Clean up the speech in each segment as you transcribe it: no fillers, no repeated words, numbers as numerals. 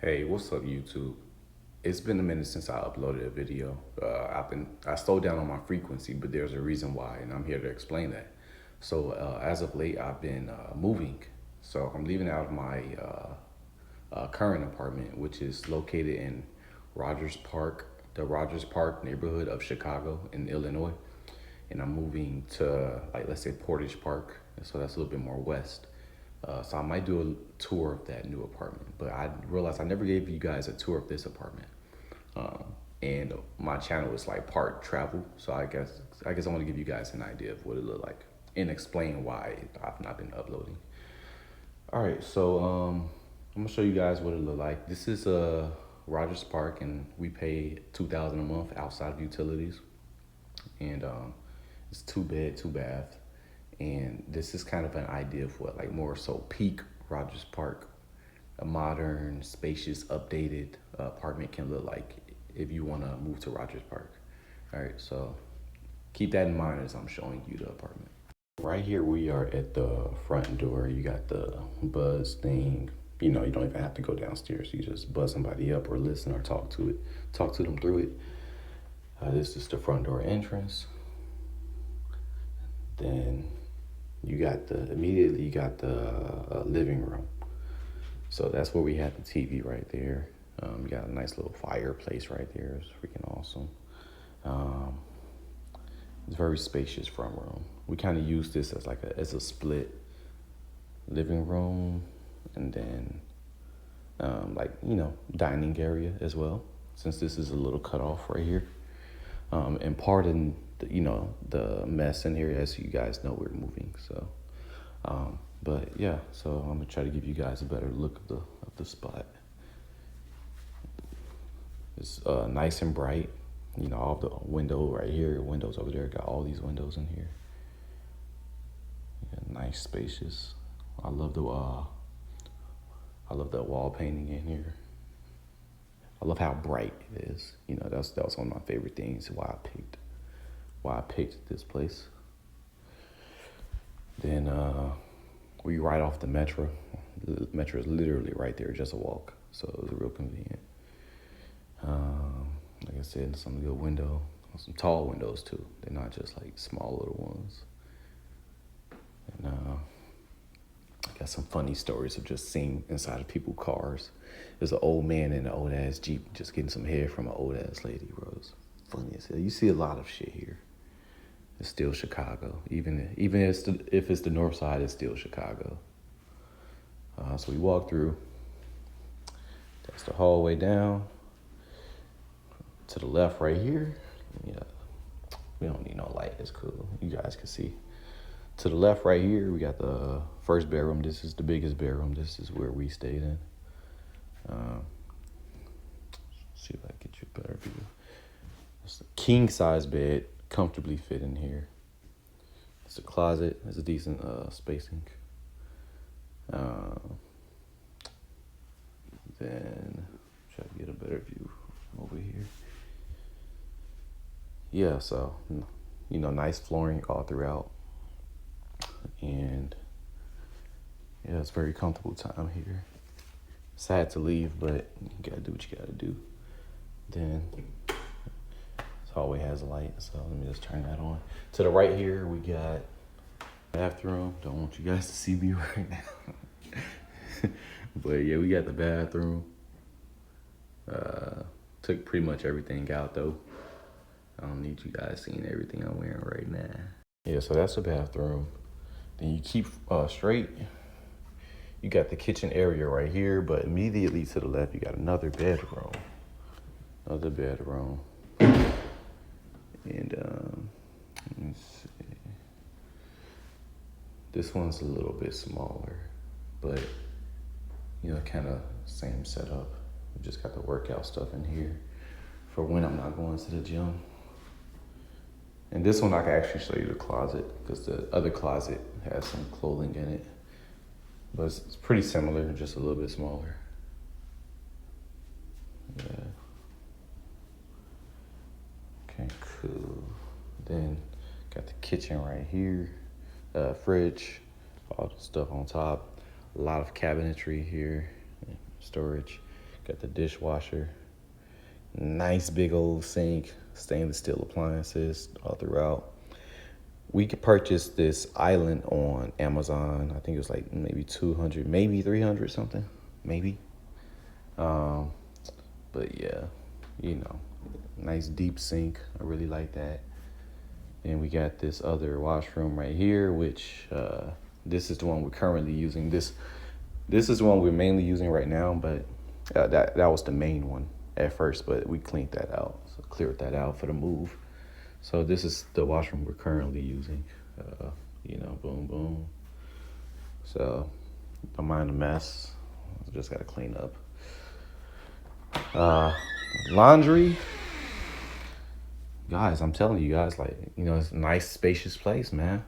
Hey, what's up, YouTube? It's been a minute since I uploaded a video. I slowed down on my frequency, but there's a reason why, and I'm here to explain that. So as of late, I've been moving. So I'm leaving out of my current apartment, which is located in Rogers Park, the Rogers Park neighborhood of Chicago in Illinois, and I'm moving to, like, let's say Portage Park. So that's a little bit more west. So I might do a tour of that new apartment, but I realized I never gave you guys a tour of this apartment. Um, and my channel is like part travel, so I guess I want to give you guys an idea of what it looked like and explain why I've not been uploading. All right, so I'm gonna show you guys what it looked like. This is Rogers Park, and we pay $2,000 a month outside of utilities, and it's 2 bed, 2 bath. And this is kind of an idea of what, like, more so peak Rogers Park, a modern, spacious, updated apartment can look like if you want to move to Rogers Park. All right, so keep that in mind as I'm showing you the apartment. Right here, we are at the front door. You got the buzz thing. You know, you don't even have to go downstairs. You just buzz somebody up or listen or talk to them through it. This is the front door entrance. Then you got immediately you got the living room. So that's where we had the TV right there. You got a nice little fireplace right there. It's freaking awesome. Um, it's very spacious front room. We kind of use this as as a split living room, and then dining area as well. Since this is a little cut off right here, and pardon the mess in here. As you guys know, we're moving, so. But yeah, so I'm gonna try to give you guys a better look of the spot. It's nice and bright. You know, all the window right here, windows over there, got all these windows in here. Yeah, nice, spacious. I love the wall painting in here. I love how bright it is. You know, that was one of my favorite things. Why I picked this place. Then we right off the metro. The metro is literally right there, just a walk. So it was real convenient. Like I said, some good window, some tall windows too. They're not just like small little ones. And I got some funny stories of just seeing inside of people's cars. There's an old man in an old ass Jeep just getting some hair from an old ass lady, bro. It's funny as hell. You see a lot of shit here. It's still Chicago. Even if it's the north side, it's still Chicago. So we walk through. That's the hallway down. To the left right here. Yeah, we don't need no light. It's cool. You guys can see. To the left right here, we got the first bedroom. This is the biggest bedroom. This is where we stayed in. See if I can get you a better view. It's a king size bed, comfortably fit in here. It's a closet. It's a decent spacing. Then try to get a better view from over here. Yeah, so nice flooring all throughout, and yeah, it's very comfortable time here. Sad to leave, but you gotta do what you gotta do. Then this hallway has a light, so let me just turn that on. To the right here, we got bathroom. Don't want you guys to see me right now. But yeah, we got the bathroom. Took pretty much everything out though. I don't need you guys seeing everything I'm wearing right now. Yeah, so that's the bathroom. Then you keep straight. You got the kitchen area right here, but immediately to the left, you got another bedroom. And let me see. This one's a little bit smaller, but kind of same setup. We just got the workout stuff in here for when I'm not going to the gym. And this one I can actually show you the closet, because the other closet has some clothing in it. But it's pretty similar, just a little bit smaller. Yeah. Okay, cool. Then got the kitchen right here, fridge, all the stuff on top. A lot of cabinetry here, storage. Got the dishwasher. Nice big old sink. Stainless steel appliances all throughout. We could purchase this island on Amazon. I think it was like maybe 200, maybe 300 something, maybe. Um, but yeah, you know, nice deep sink. I really like that. And we got this other washroom right here, which this is the one we're currently using. This is the one we're mainly using right now, but that was the main one at first, but we cleaned that out, so cleared that out for the move. So this is the washroom we're currently using. Boom, boom. So don't mind the mess. Just gotta clean up. Laundry. Guys, I'm telling you guys, like, it's a nice spacious place, man.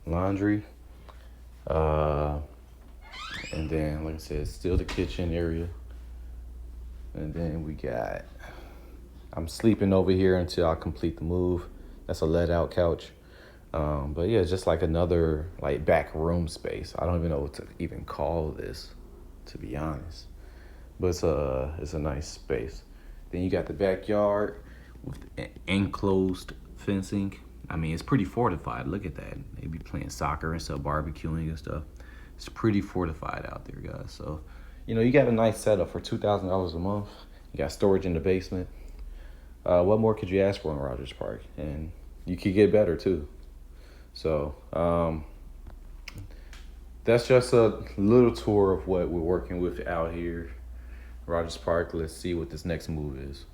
Laundry. And then, like I said, still the kitchen area. And then I'm sleeping over here until I complete the move. That's a let out couch. But yeah, it's just like another like back room space. I don't even know what to even call this, to be honest. But it's a nice space. Then you got the backyard with enclosed fencing. I mean, it's pretty fortified. Look at that. They be playing soccer and stuff, barbecuing and stuff. It's pretty fortified out there, guys. So, you got a nice setup for $2,000 a month. You got storage in the basement. What more could you ask for in Rogers Park? And you could get better too. So that's just a little tour of what we're working with out here, Rogers Park. Let's see what this next move is.